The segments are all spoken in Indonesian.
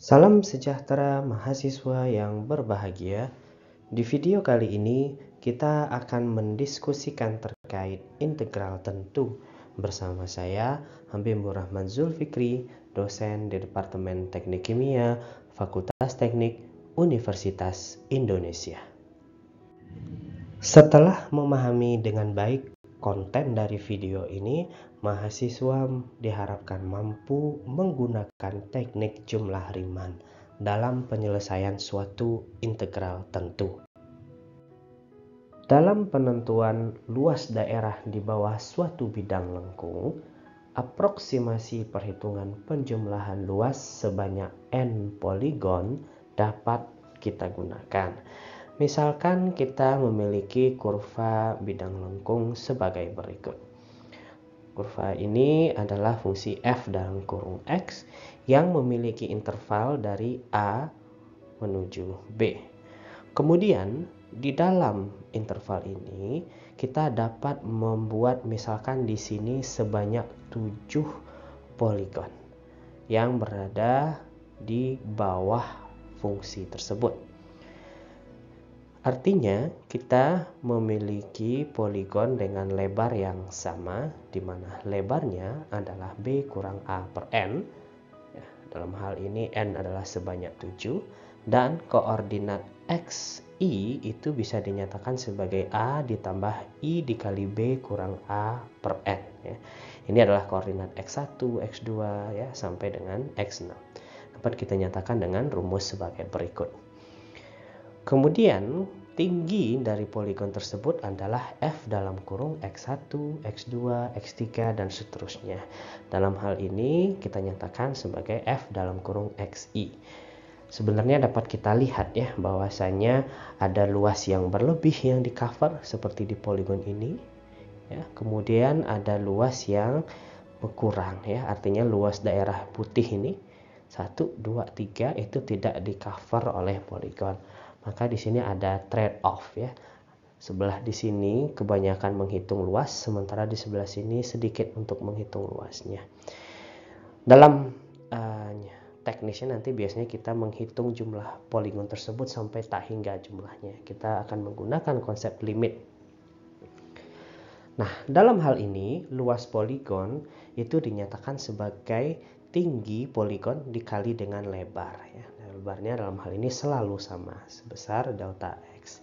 Salam sejahtera mahasiswa yang berbahagia. Di video kali ini kita akan mendiskusikan terkait integral tentu bersama saya Habibur Rahman Zulfikri, dosen di Departemen Teknik Kimia, Fakultas Teknik Universitas Indonesia. Setelah memahami dengan baik konten dari video ini, mahasiswa diharapkan mampu menggunakan teknik jumlah Riemann dalam penyelesaian suatu integral tentu. Dalam penentuan luas daerah di bawah suatu bidang lengkung, aproksimasi perhitungan penjumlahan luas sebanyak n poligon dapat kita gunakan. Misalkan kita memiliki kurva bidang lengkung sebagai berikut. Kurva ini adalah fungsi f dalam kurung x yang memiliki interval dari a menuju b. Kemudian di dalam interval ini kita dapat membuat misalkan di sini sebanyak 7 poligon yang berada di bawah fungsi tersebut. Artinya kita memiliki poligon dengan lebar yang sama, di mana lebarnya adalah b kurang a per n. Ya, dalam hal ini n adalah sebanyak 7 dan koordinat xi itu bisa dinyatakan sebagai a ditambah i dikali b kurang a per n. Ya. Ini adalah koordinat x1, x2 ya sampai dengan x6. Dapat kita nyatakan dengan rumus sebagai berikut. Kemudian tinggi dari poligon tersebut adalah f dalam kurung x1, x2, x3 dan seterusnya. Dalam hal ini kita nyatakan sebagai f dalam kurung xi. Sebenarnya dapat kita lihat ya bahwasanya ada luas yang berlebih yang di cover seperti di poligon ini. Ya, kemudian ada luas yang berkurang ya, artinya luas daerah putih ini 1, 2, 3 itu tidak di cover oleh poligon. Maka di sini ada trade off ya. Sebelah di sini kebanyakan menghitung luas, sementara di sebelah sini sedikit untuk menghitung luasnya. Dalam teknisnya nanti biasanya kita menghitung jumlah poligon tersebut sampai tak hingga jumlahnya. Kita akan menggunakan konsep limit. Nah, dalam hal ini luas poligon itu dinyatakan sebagai tinggi poligon dikali dengan lebar ya. Lebarnya dalam hal ini selalu sama sebesar delta x.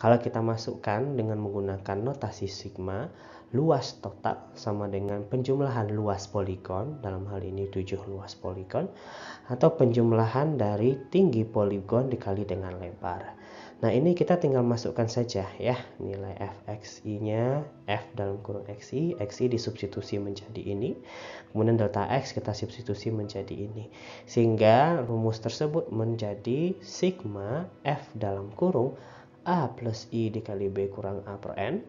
Kalau kita masukkan dengan menggunakan notasi sigma, luas total sama dengan penjumlahan luas poligon, dalam hal ini 7 luas poligon, atau penjumlahan dari tinggi poligon dikali dengan lebar. Nah, ini kita tinggal masukkan saja ya nilai fxi-nya, f dalam kurung xi disubstitusi menjadi ini, kemudian delta x kita substitusi menjadi ini, sehingga rumus tersebut menjadi sigma f dalam kurung a plus i dikali b kurang a per n.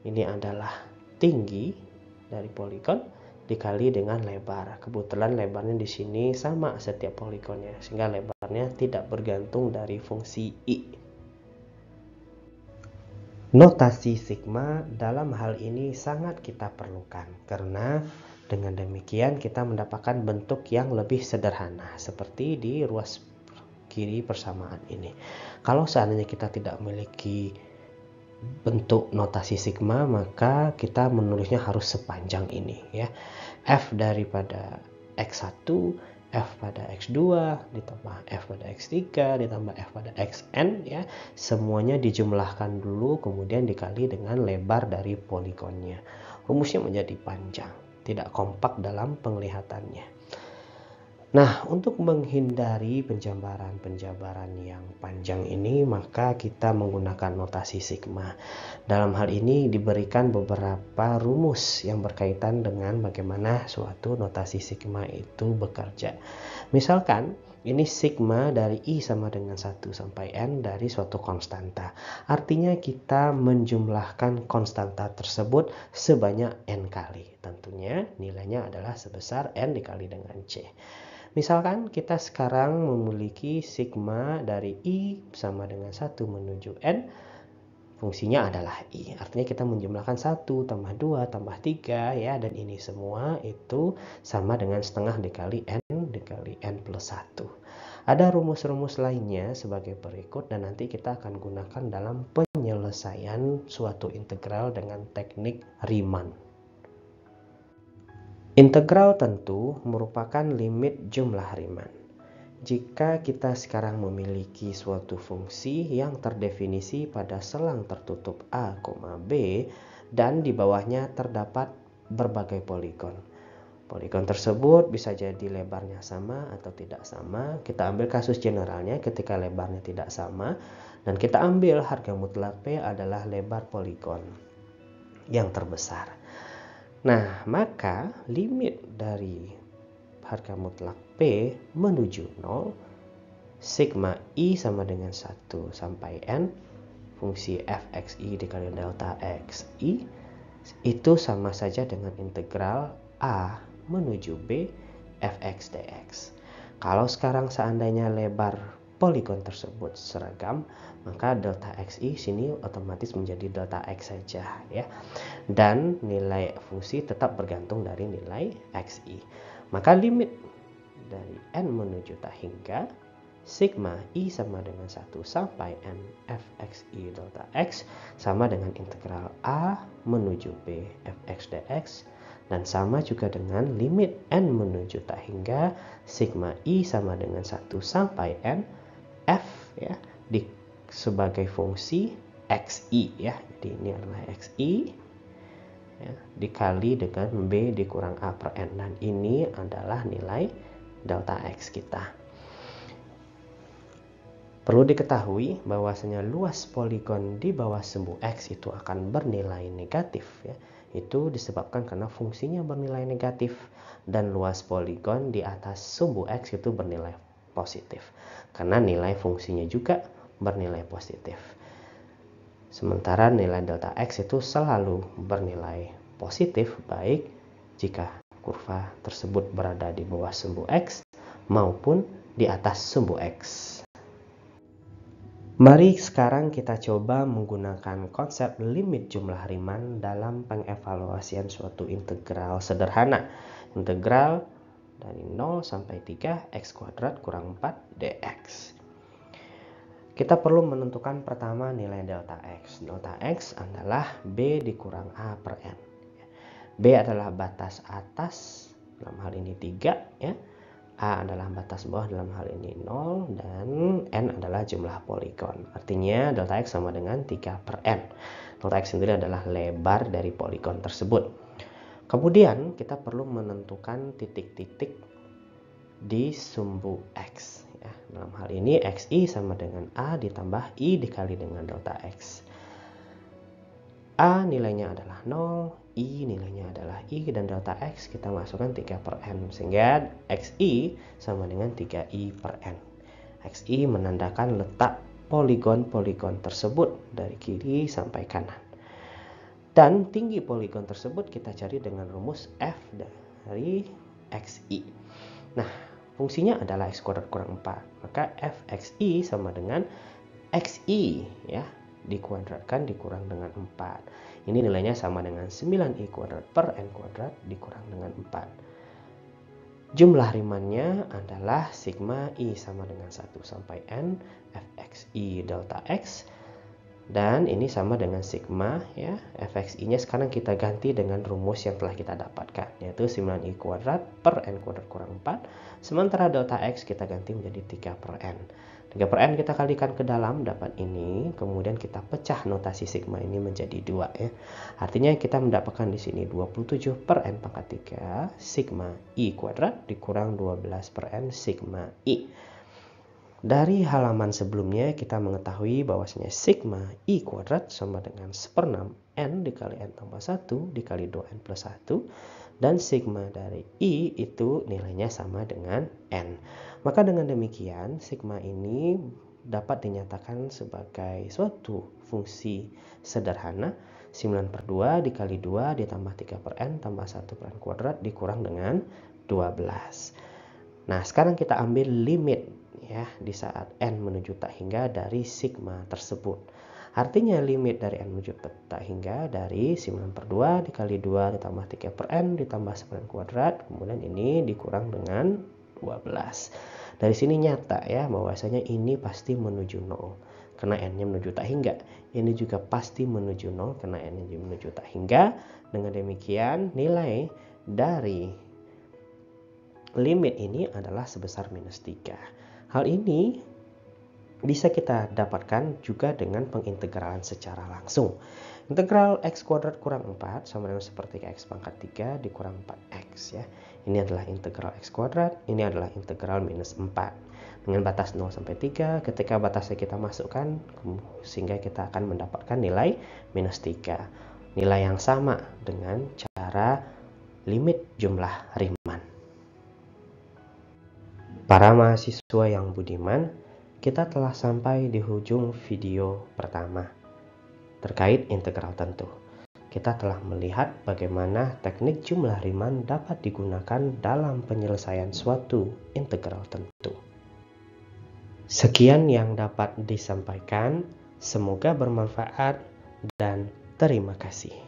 Ini adalah tinggi dari poligon dikali dengan lebar. Kebetulan lebarnya di sini sama setiap poligonnya, sehingga lebarnya tidak bergantung dari fungsi i. Notasi sigma dalam hal ini sangat kita perlukan karena dengan demikian kita mendapatkan bentuk yang lebih sederhana seperti di ruas kiri persamaan ini. Kalau seandainya kita tidak memiliki bentuk notasi sigma, maka kita menulisnya harus sepanjang ini ya. F daripada x1, f pada x2 ditambah f pada x3 ditambah f pada xn ya, semuanya dijumlahkan dulu kemudian dikali dengan lebar dari poligonnya. Rumusnya menjadi panjang, tidak kompak dalam penglihatannya. Nah, untuk menghindari penjabaran yang panjang ini, maka kita menggunakan notasi sigma. Dalam hal ini diberikan beberapa rumus yang berkaitan dengan bagaimana suatu notasi sigma itu bekerja. Misalkan, ini sigma dari i sama dengan 1 sampai n dari suatu konstanta. Artinya kita menjumlahkan konstanta tersebut sebanyak n kali. Tentunya nilainya adalah sebesar n dikali dengan c. Misalkan kita sekarang memiliki sigma dari i sama dengan 1 menuju n, fungsinya adalah i. Artinya kita menjumlahkan 1 tambah 2 tambah 3 ya, dan ini semua itu sama dengan setengah dikali n plus 1. Ada rumus-rumus lainnya sebagai berikut dan nanti kita akan gunakan dalam penyelesaian suatu integral dengan teknik Riemann. Integral tentu merupakan limit jumlah Riemann. Jika kita sekarang memiliki suatu fungsi yang terdefinisi pada selang tertutup A, B dan di bawahnya terdapat berbagai poligon. Poligon tersebut bisa jadi lebarnya sama atau tidak sama. Kita ambil kasus generalnya ketika lebarnya tidak sama dan kita ambil harga mutlak P adalah lebar poligon yang terbesar. Nah, maka limit dari harga mutlak P menuju 0, sigma I sama dengan 1 sampai N, fungsi fxi dikali delta xi, itu sama saja dengan integral A menuju B fx dx. Kalau sekarang seandainya lebar poligon tersebut seragam, maka delta xi sini otomatis menjadi delta x saja ya. Dan nilai fungsi tetap bergantung dari nilai xi. Maka limit dari n menuju tak hingga sigma I sama dengan 1 sampai n fxi delta x sama dengan integral A menuju B fx dx, dan sama juga dengan limit n menuju tak hingga sigma I sama dengan 1 sampai n f ya sebagai fungsi xi ya. Jadi ini adalah xi ya, dikali dengan B dikurang A per N, dan ini adalah nilai delta X kita. Perlu diketahui bahwasanya luas poligon di bawah sumbu X itu akan bernilai negatif ya. Itu disebabkan karena fungsinya bernilai negatif, dan luas poligon di atas sumbu X itu bernilai positif karena nilai fungsinya juga bernilai positif. Sementara nilai delta X itu selalu bernilai positif baik jika kurva tersebut berada di bawah sumbu X maupun di atas sumbu X. Mari sekarang kita coba menggunakan konsep limit jumlah Riemann dalam pengevaluasian suatu integral sederhana. Integral dari 0 sampai 3 x kuadrat kurang 4 dx. Kita perlu menentukan pertama nilai delta X. Delta X adalah B dikurang A per N. B adalah batas atas, dalam hal ini 3 ya. A adalah batas bawah, dalam hal ini 0, dan N adalah jumlah poligon. Artinya delta X sama dengan 3 per N. Delta X sendiri adalah lebar dari poligon tersebut. Kemudian kita perlu menentukan titik-titik di sumbu X ya. Dalam hal ini xi sama dengan A ditambah I dikali dengan delta X. A nilainya adalah 0, I nilainya adalah I, dan delta X kita masukkan 3 per N, sehingga xi sama dengan 3I per N. Xi menandakan letak poligon-poligon tersebut dari kiri sampai kanan. Dan tinggi poligon tersebut kita cari dengan rumus F dari xi. Nah, fungsinya adalah x kuadrat kurang 4. Maka fxi sama dengan xi ya, dikuadratkan dikurang dengan 4. Ini nilainya sama dengan 9i kuadrat per n kuadrat dikurang dengan 4. Jumlah Riemannnya adalah sigma i sama dengan 1 sampai n fxi delta x. Dan ini sama dengan sigma ya, fxi-nya sekarang kita ganti dengan rumus yang telah kita dapatkan, yaitu 9i kuadrat per n kuadrat kurang 4. Sementara delta x kita ganti menjadi 3 per n. 3 per n kita kalikan ke dalam dapat ini, kemudian kita pecah notasi sigma ini menjadi 2 ya. Artinya kita mendapatkan di sini 27 per n pangkat 3 sigma i kuadrat dikurang 12 per n sigma i. Dari halaman sebelumnya kita mengetahui bahwasanya sigma i kuadrat sama dengan 1/6 n dikali n tambah 1 dikali 2n plus 1, dan sigma dari i itu nilainya sama dengan n. Maka dengan demikian sigma ini dapat dinyatakan sebagai suatu fungsi sederhana 9/2 dikali 2 ditambah 3 per n tambah 1 per n kuadrat dikurang dengan 12. Nah, sekarang kita ambil limit ya di saat n menuju tak hingga dari sigma tersebut. Artinya limit dari n menuju tak hingga dari 9/2 dikali 2 ditambah 3 per n ditambah 1 per n kuadrat, kemudian ini dikurang dengan 12. Dari sini nyata ya bahwasanya ini pasti menuju 0 karena n-nya menuju tak hingga. Ini juga pasti menuju 0 karena n-nya menuju tak hingga. Dengan demikian nilai dari limit ini adalah sebesar minus 3. Hal ini bisa kita dapatkan juga dengan pengintegralan secara langsung. Integral x kuadrat kurang 4 sama dengan seperti x pangkat 3 dikurang 4x ya. Ini adalah integral x kuadrat, ini adalah integral minus 4. Dengan batas 0 sampai 3, ketika batasnya kita masukkan, sehingga kita akan mendapatkan nilai minus 3. Nilai yang sama dengan cara limit jumlah Riemann. Para mahasiswa yang budiman, kita telah sampai di ujung video pertama terkait integral tentu. Kita telah melihat bagaimana teknik jumlah Riemann dapat digunakan dalam penyelesaian suatu integral tentu. Sekian yang dapat disampaikan, semoga bermanfaat dan terima kasih.